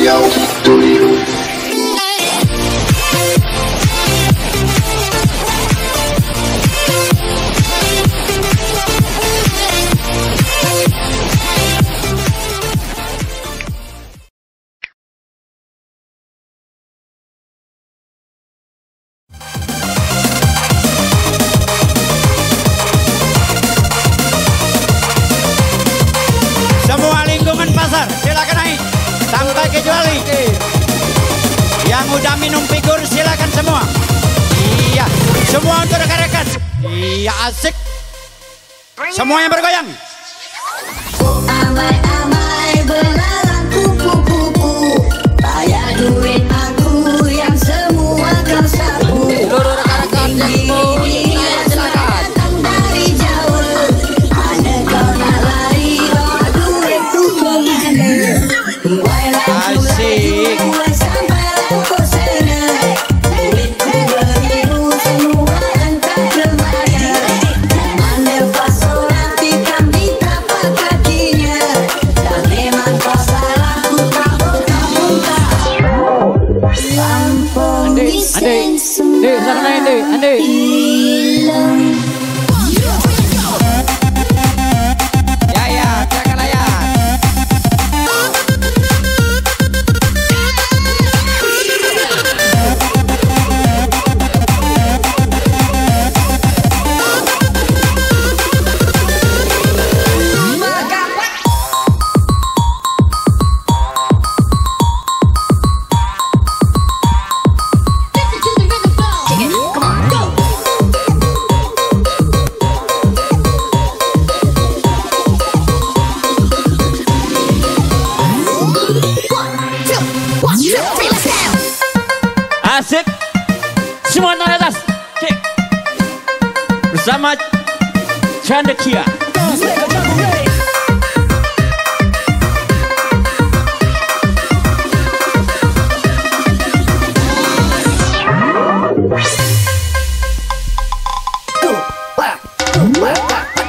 Riau Studio. Semua lingkungan pasar silakan naik sampai ke Juali. Yang udah minum figur silakan semua. Iya, semua untuk rekan-rekan. Iya, asik. Semuanya bergoyang. Amai-amai belalang kupu-kupu, bayar duit aku yang semua kau sapu. Seluruh rekan-rekan yang datang dari jauh, ada kau nak lari, bawa duitku kemana? Asik. Sampai aku senang, duitku beribu semua entah kemana. Mana pasal nanti kami tapak kakinya, dan memang kau salah ku tak buka-buka. Lampung desain semua hilang. Ya, silakan layar. Asik. Semua naik atas. Cik. Bersama Chandekia.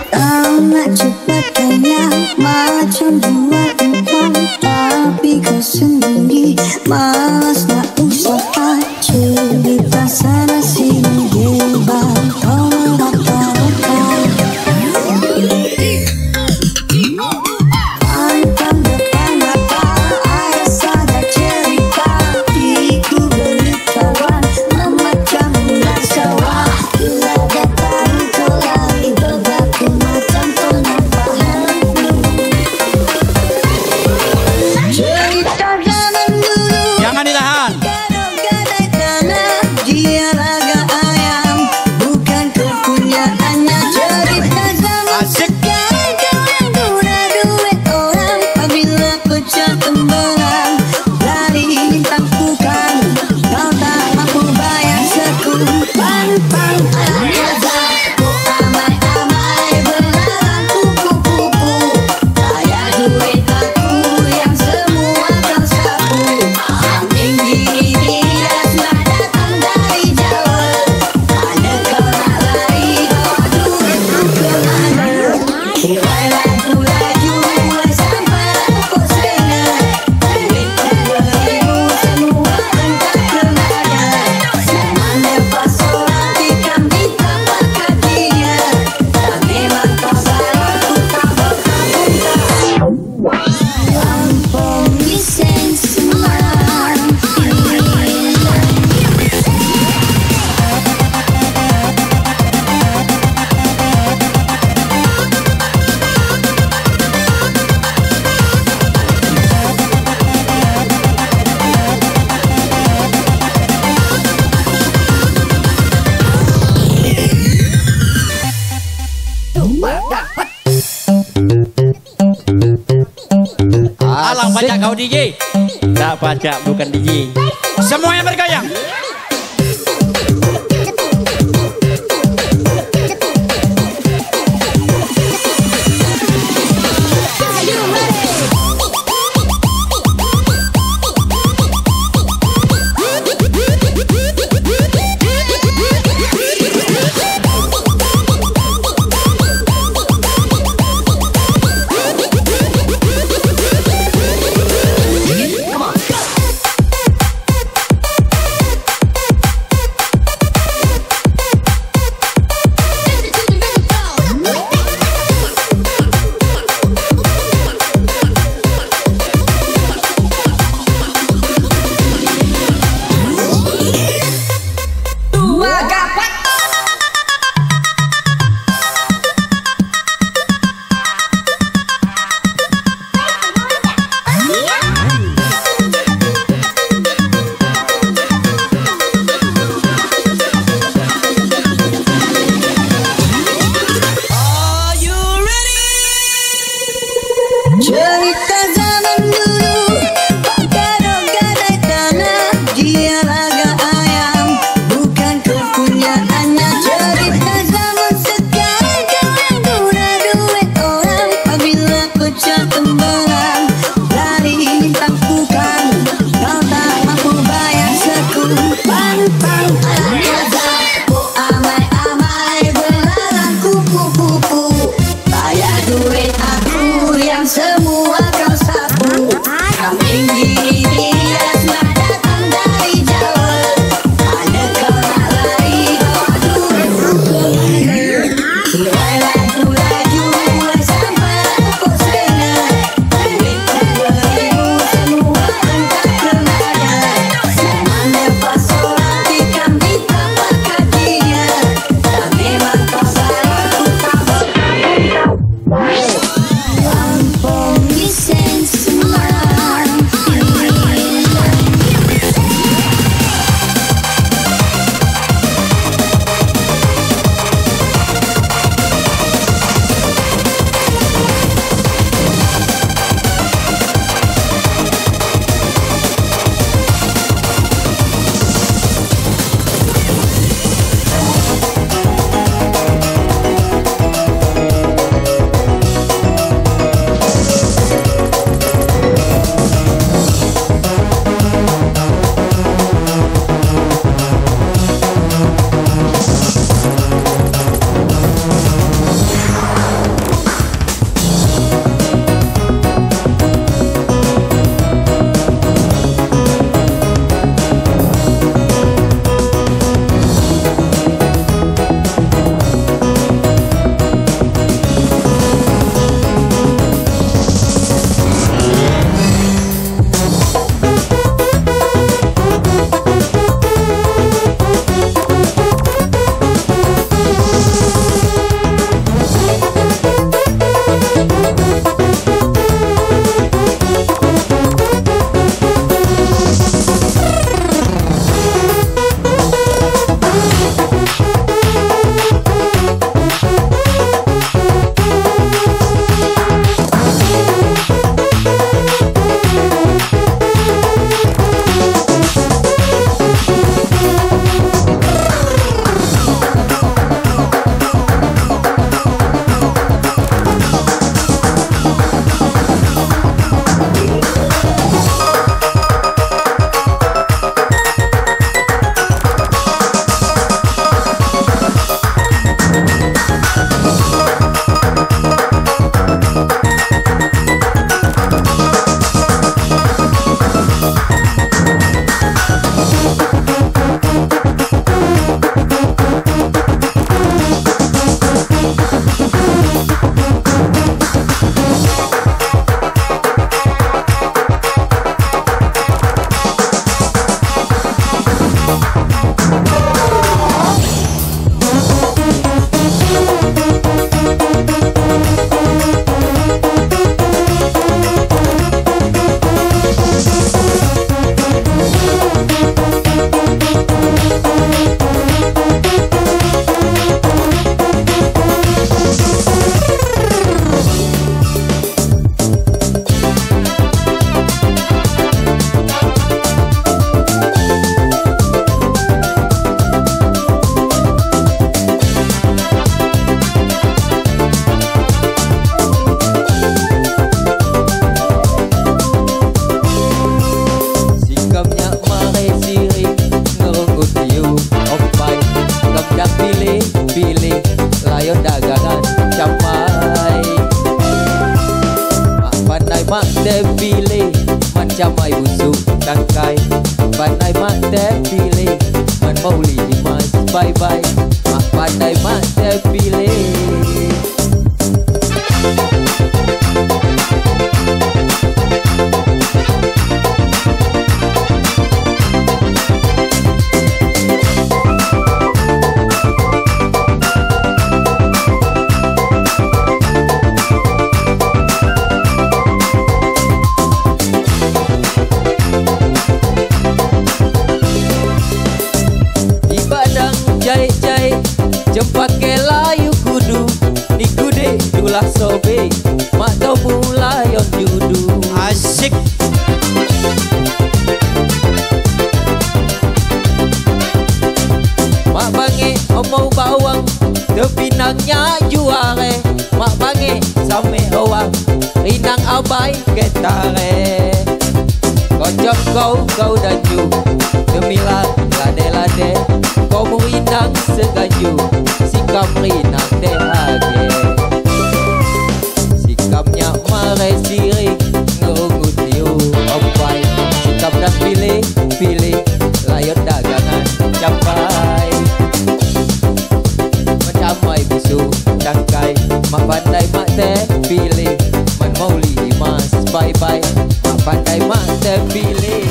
Kau nak cepat kaya macam jual uang, tapi kau sendiri malas nak usaha. Cerita sana sini gebang, kau merata-rata. Pantang depan mata, ayah sadar cerita. Diku beli kawan, memacam ulat sawah. Bila datang kau lari berbagai macam penampahan. Cerita zaman dulu, Jangan ditahan. gadai tanah, dia raga ayam, bukan kepunyaannya. Cerita zaman Asik. sekarang, kau guna duit orang, apabila pecah tembelang, lari tampukan, kau tak mampu bayar sekumpang pang. Aku amai-amai belalang kupu-kupu, bayar duit aku yang semua kau sapu. Yang tinggi dia sudah datang dari jauh, ada kau nak lari, bawa duitku kemana? Laju sampai aku senang, duitku beribu semua entah kemana. Mana pasal nanti kami tapak kakinya, dan memang kau salah ku tak buka-buka. Lampung desain semua hilang. Alang pajak kau DJ. Tak pajak, bukan DJ. Semuanya bergoyang. macam ai busuk tangkai pandai mak terpilih man mau limas bye bye mak pandai mak terpilih. Jempake layu kudu ni kude dulah sobe mak tau mulayon judu Asik. mak bange omau bawang tepinangnya juare mak bange same awang inang abai ketare kocok kau danju demilah lade-lade kau muinang segaju sikam rinang dehage sikamnya mare sirik ngungut tiu ompai sikam dan pilih layot dagangan capai mencamai busuk tangkai mak pandai mak terpilih man mau limas bye bye mak pandai mak terpilih.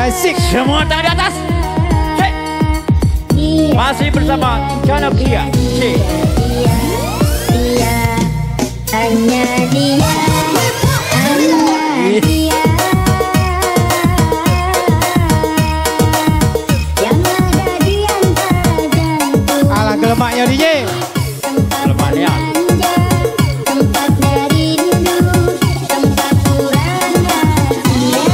Asik. Semua tangan di atas. Cek. Masih bersama Canakia. Cek. Dia, hanya dia, hanya dia yang ada di antara jantung. Alah gelemaknya DJ. Gelemaknya. Tempat dari dulu, tempat kurang bahagia.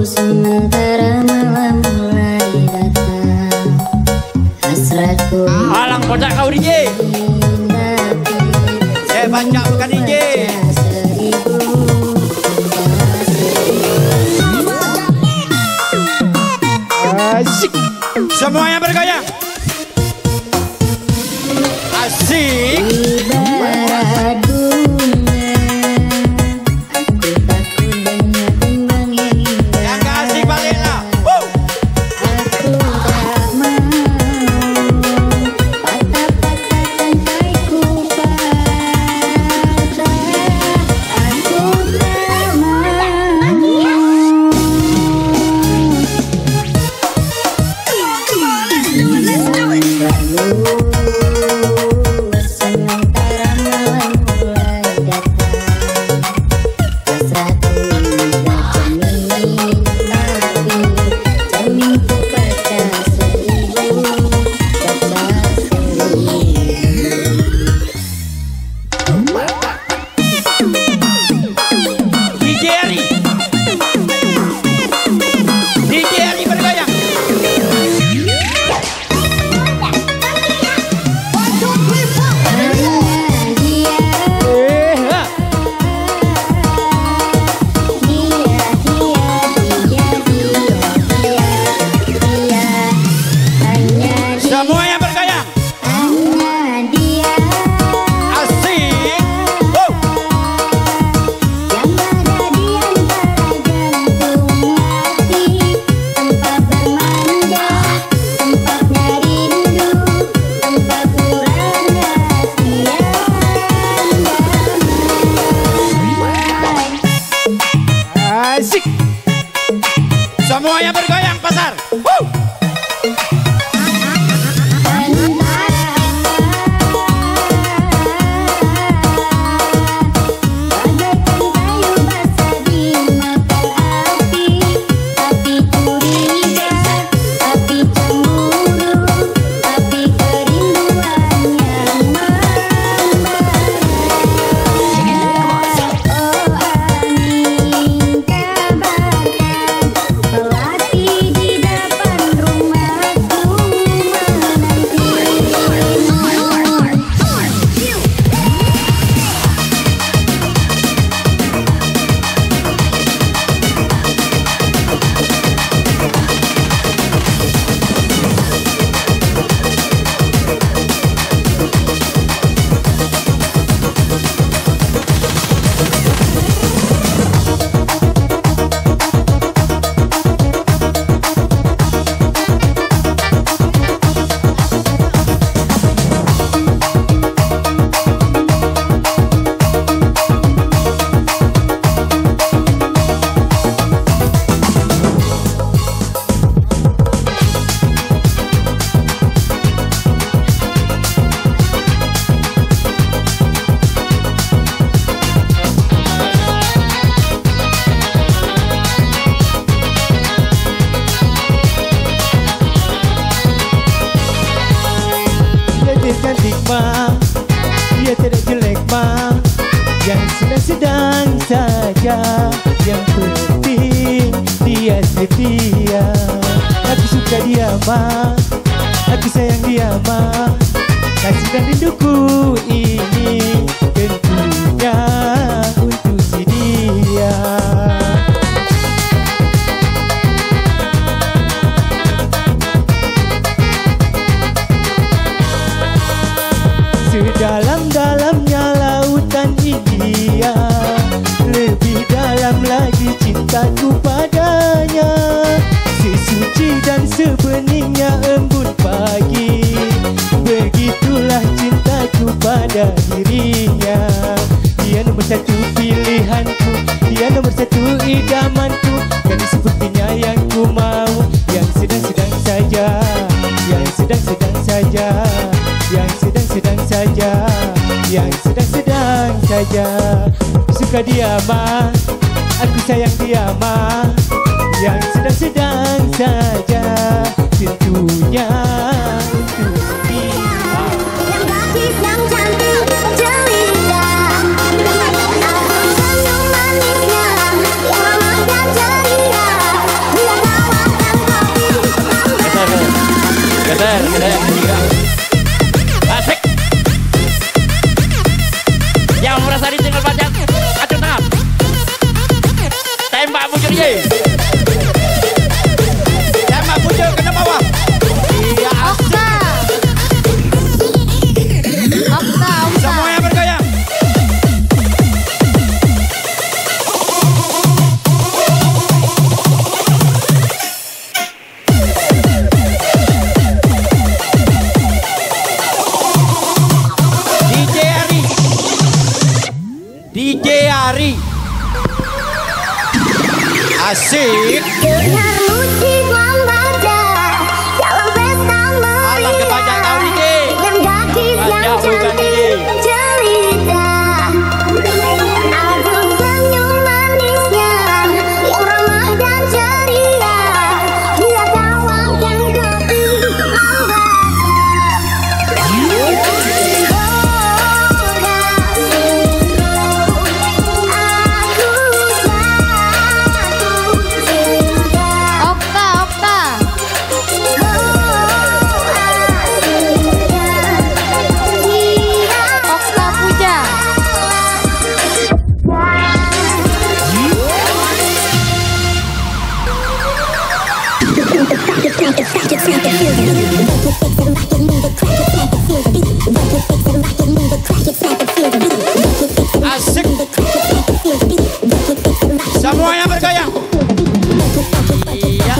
Sementara malam mulai datang, hasratku Alang kocak kau DJ. Saya baca bukan DJ. Asik. Semuanya bergaya. Asik. Ibarat bunga, aku takut banyak kembang yang indah. Yang gak asik baliklah. Aku tak mau patah-patah sampaiku patah. Aku tak mau. Selalu bersenang Semuanya bergoyang pasar. Cantik ma, dia tidak jelek ma, yang sedang-sedang saja. Yang penting dia setia. Aku suka dia ma, aku sayang dia ma. Kasih dan rinduku ini tentunya untuk si dia. Sedalam-dalamnya lautan India, lebih dalam lagi cintaku padanya. Sesuci dan sebeningnya embun pagi, begitulah cintaku pada dirinya. Dia nomor satu pilihanku, dia nomor satu idamanku. Dan sepertinya yang ku mau, yang sedang-sedang saja, yang sedang-sedang saja, yang sedang-sedang saja, yang sedang-sedang saja. Suka dia ma, aku sayang dia ma, yang sedang-sedang saja, tentunya untuk dia. Yang gadis yang cantik jelita, senyum manisnya yang ramah dan ceria. Dia tawarkan kopi, Asik. Yang merasa ditinggal pajak, acung tangan. Tembak bujur ye. Tembak bujur kena bawah. Iya asik. Semuanya bergoyang. DJ Ari asik. dengar musik membaca dalam pesta Alam meriah. kepajak kau DJ. Yang gadis yang Jauh bukan cantik DJ. jelita, aduh senyum manisnya yang ramah dan ceria. Dia tawarkan kopi membaca. Asik. Semuanya bergoyang. Iya.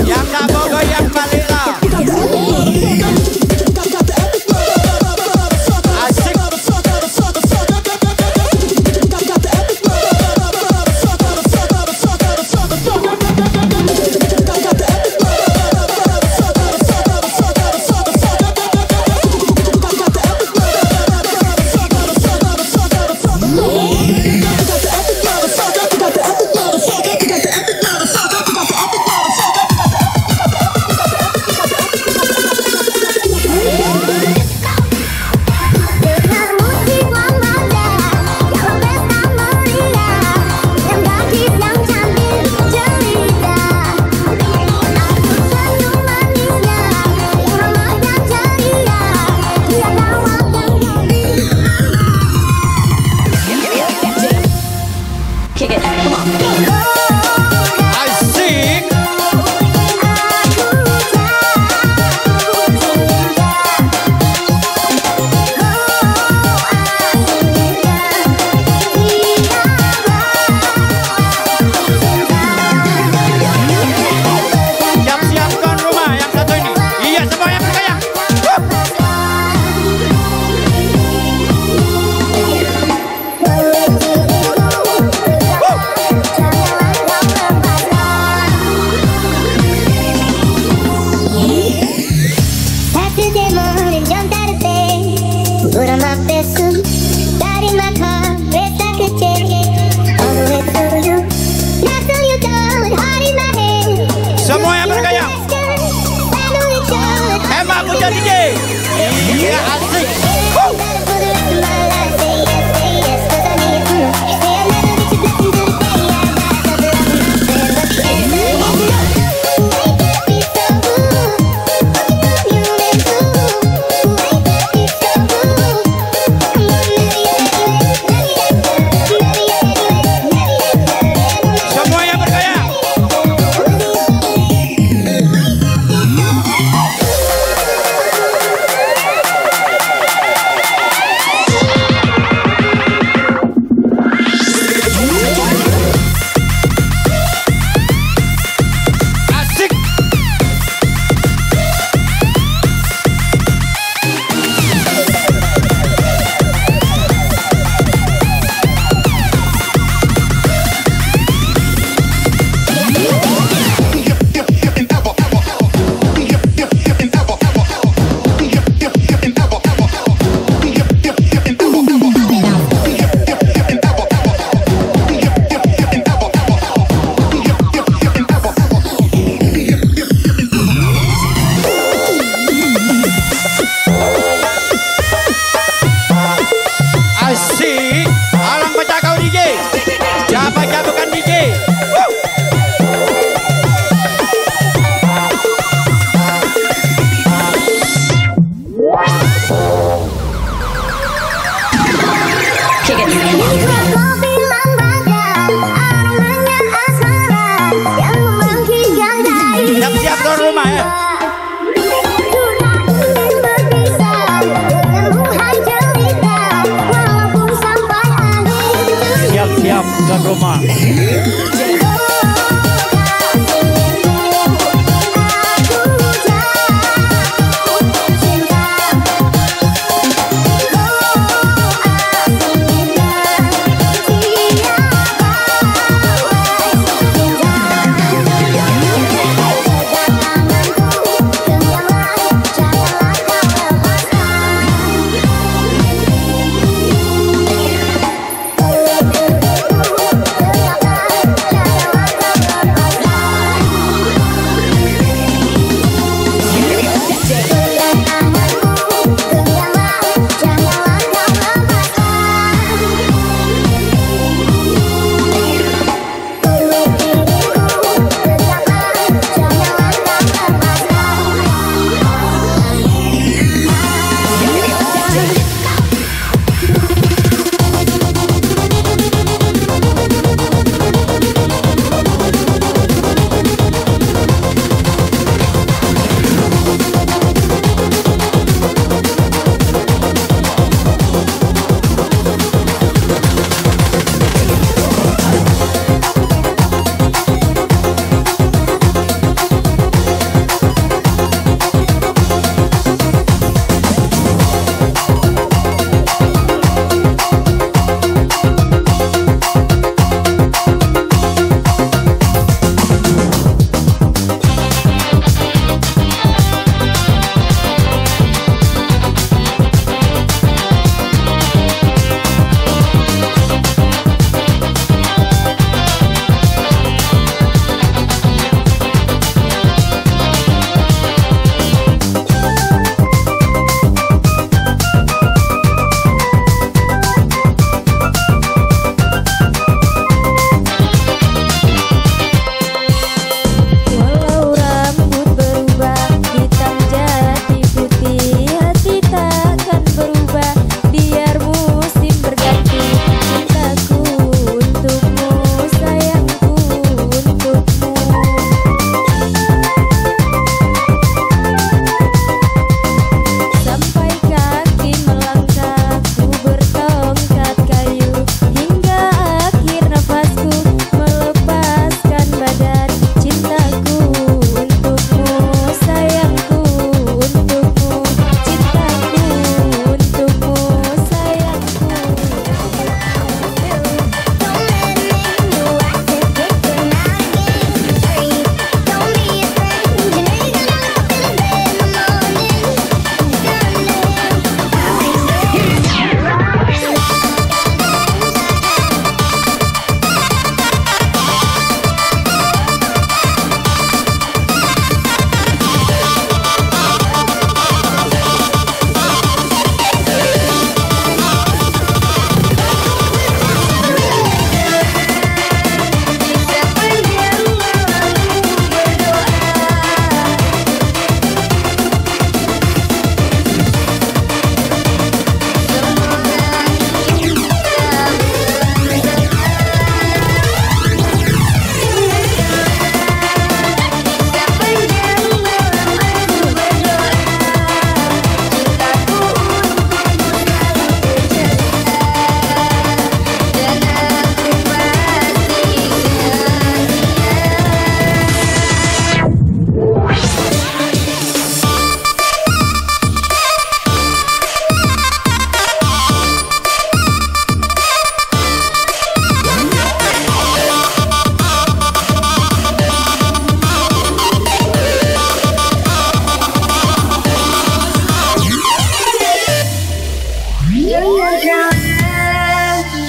Yang tak mau goyang baliklah. Asik. Siap-siap tuan rumah ya. Siap-siap tuan rumah.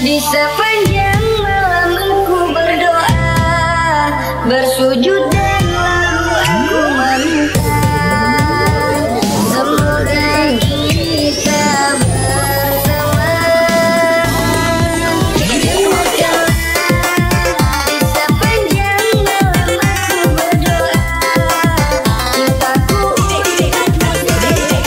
Di sepanjang malam aku berdoa, bersujud dan lalu aku meminta, semoga kita bersama. Di sepanjang malam aku berdoa, cintaku dan aku pasti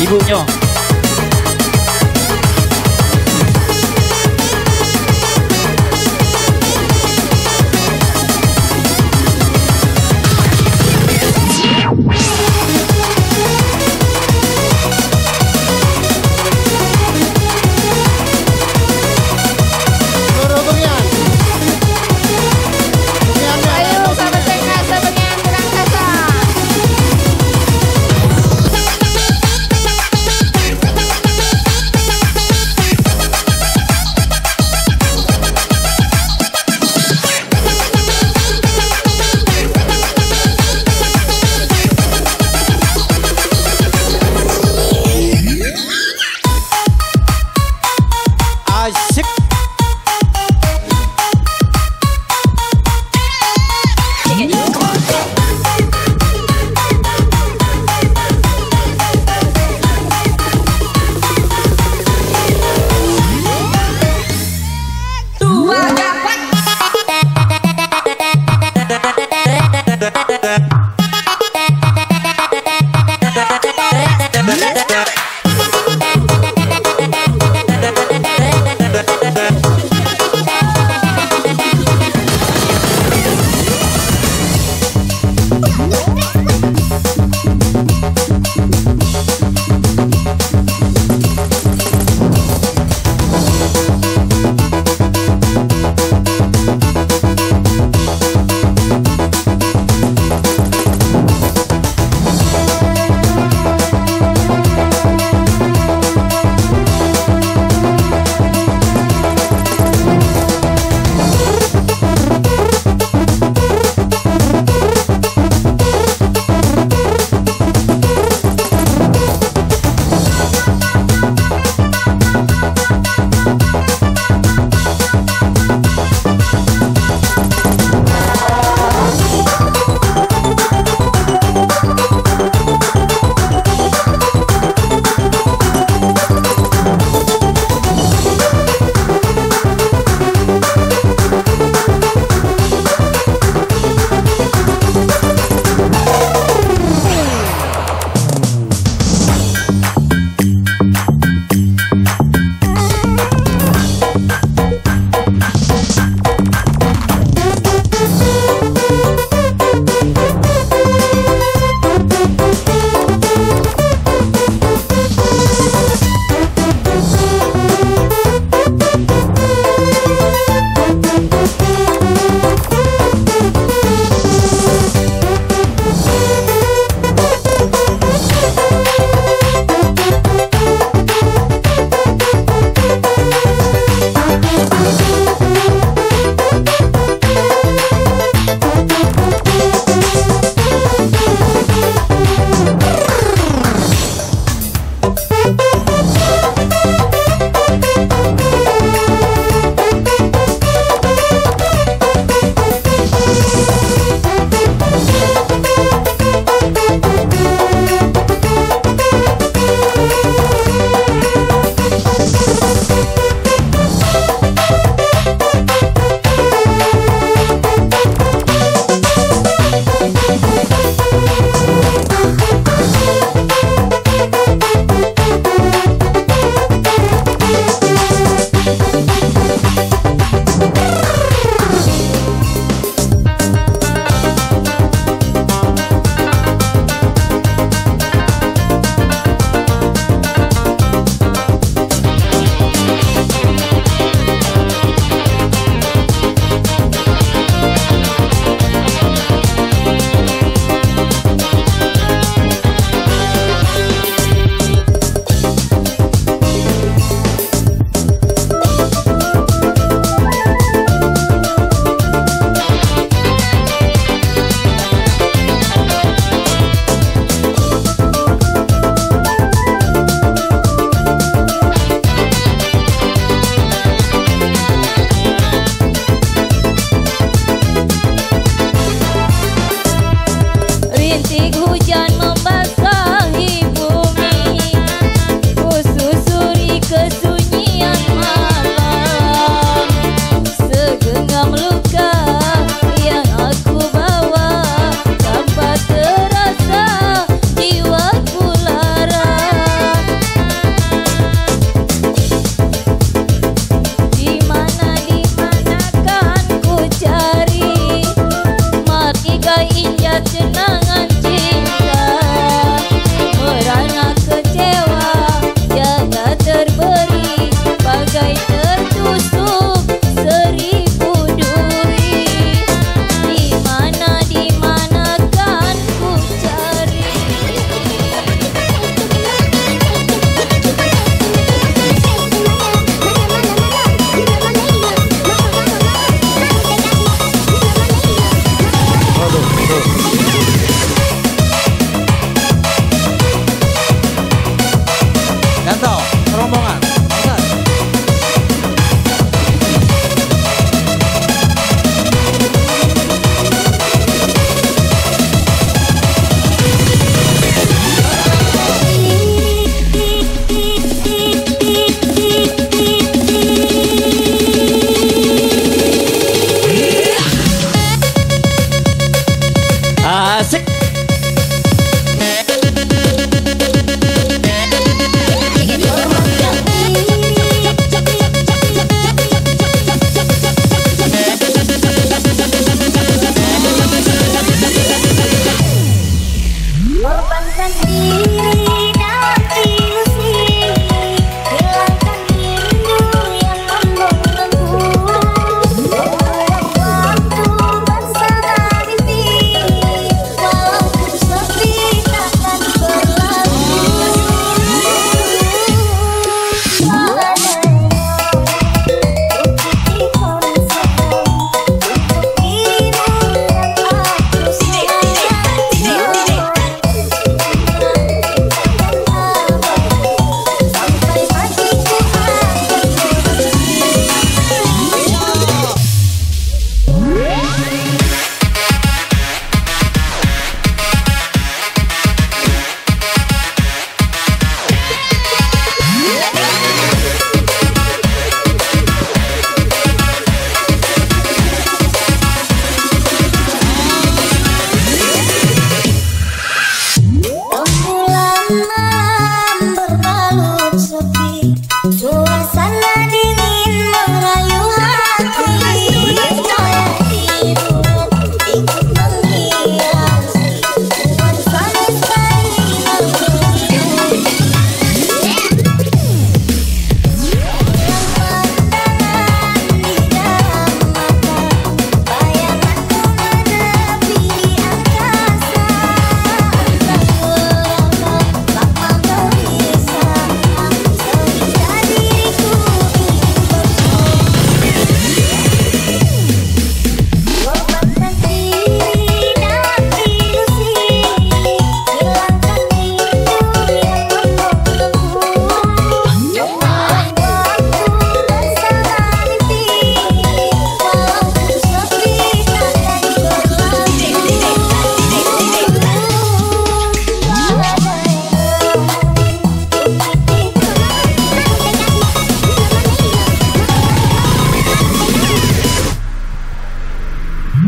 ibunya.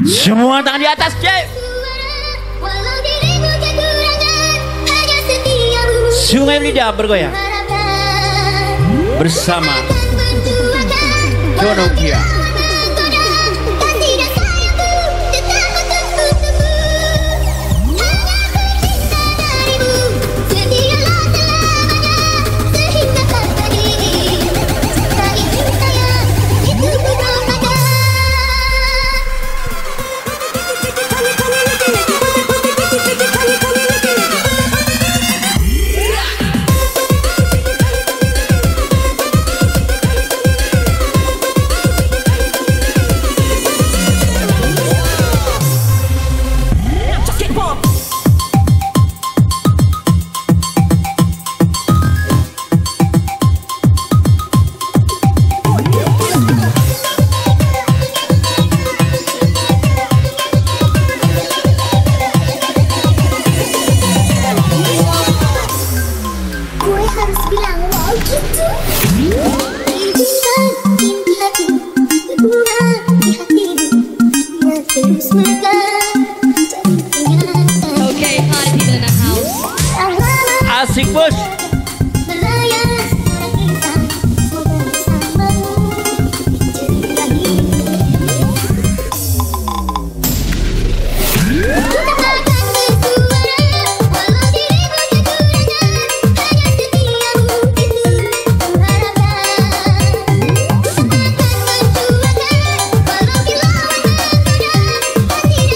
Semua tangan di atas, Cek. Walau dirimu kekurangan, hanya setiamu Sungai Lidah bergoyang harapkan. bersama Berjuangkan Jono Kia. kasih dan sayangku tetap untukmu. Hanya ku cinta darimu, setialah selamanya sehingga abadi. Tadi cinta yang itu ku rasakan. Gue harus bilang wow gitu. Izinkan cintaku berkurang di hatimu, yang terus melekat jadi ingatan. Okay, party in the house. Selamat Asik bos. beraya seorang kita, semoga bersamamu jadi lagi. Kita akan bersuara, walau dirimu kekurangan, hanya setiamu itu mengharapkan. Kita akan berjuangkan, walau di lawan menggoda, hati dan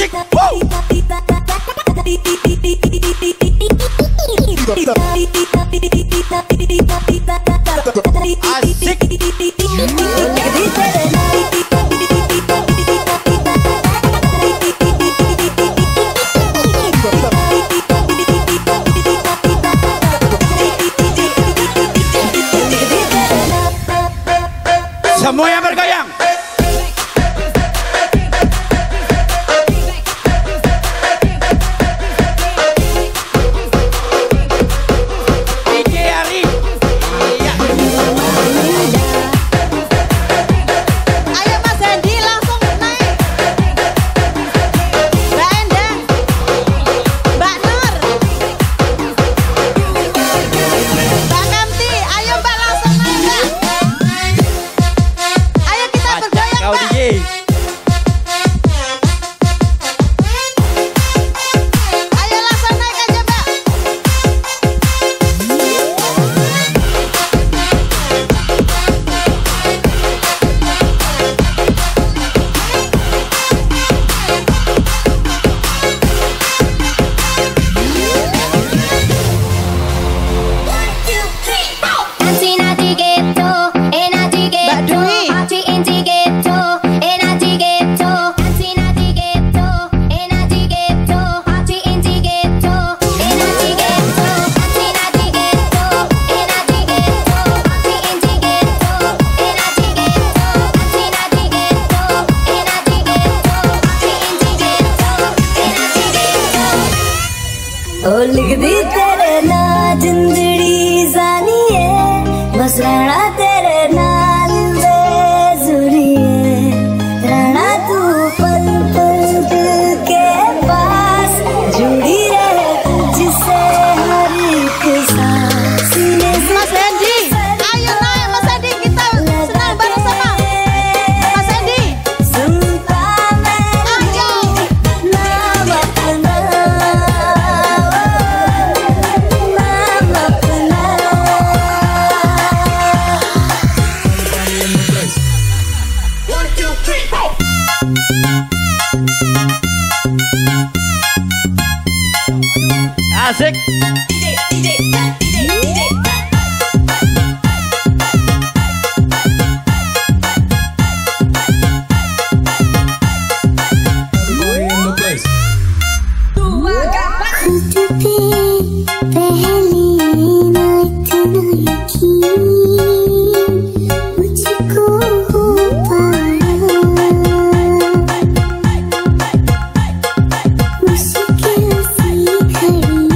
Asik. Wow. Semua yang bergoyang. ओ लिख दी तेरे ना जिंदड़ी जानी है बस रहना तेरे नाल बेजुरी है रहना तू पल पल दिल के पास जुड़ी रहे तुझसे हर एक सांस सीने से Mas Hendy, ayo naik Mas Hendy, kita senang bareng sama Mas Hendy. सुनता मैं Ayo. नाम अपना नाम अपना Asik. खुद पे पहली नाइट यकीन मुझको हो पाया मुश्किल सी घड़ियां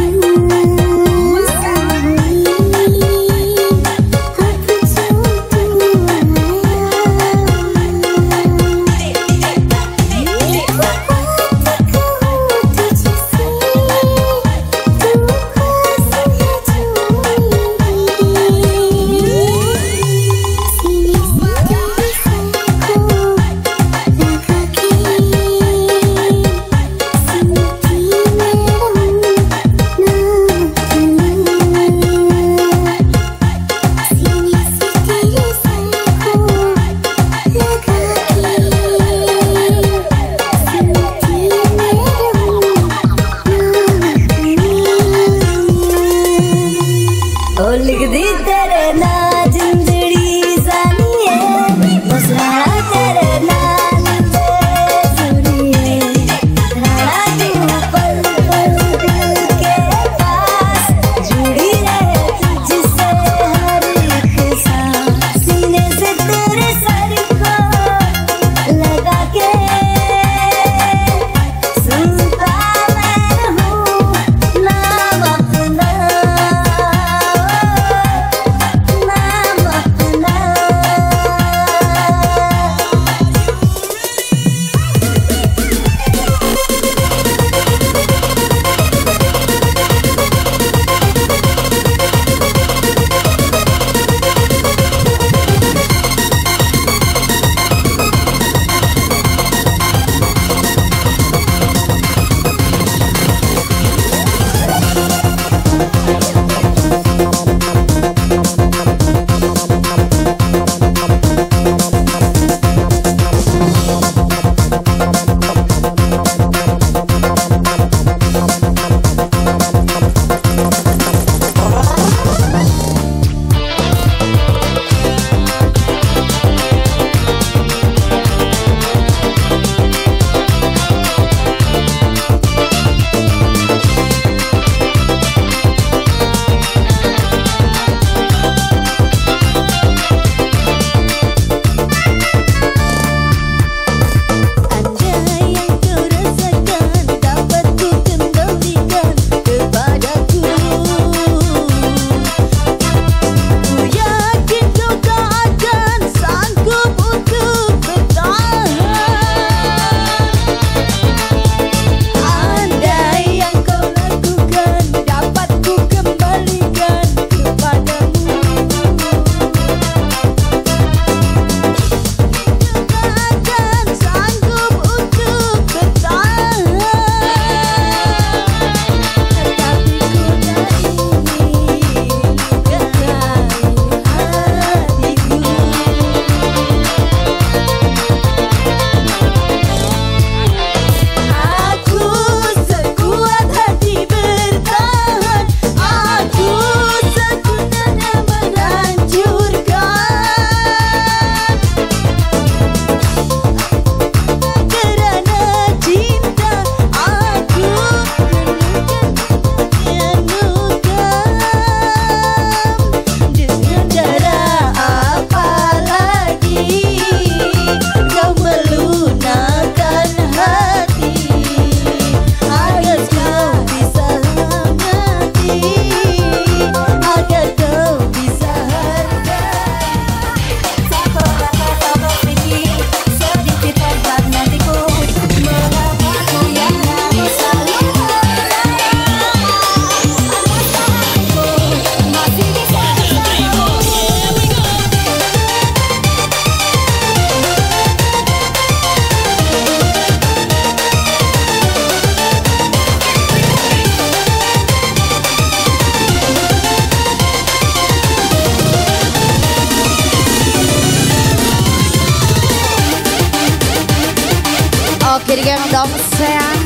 dong sayang.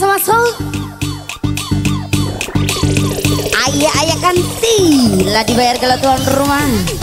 Masuk. Ayah kan lah dibayar kalau tuan rumah.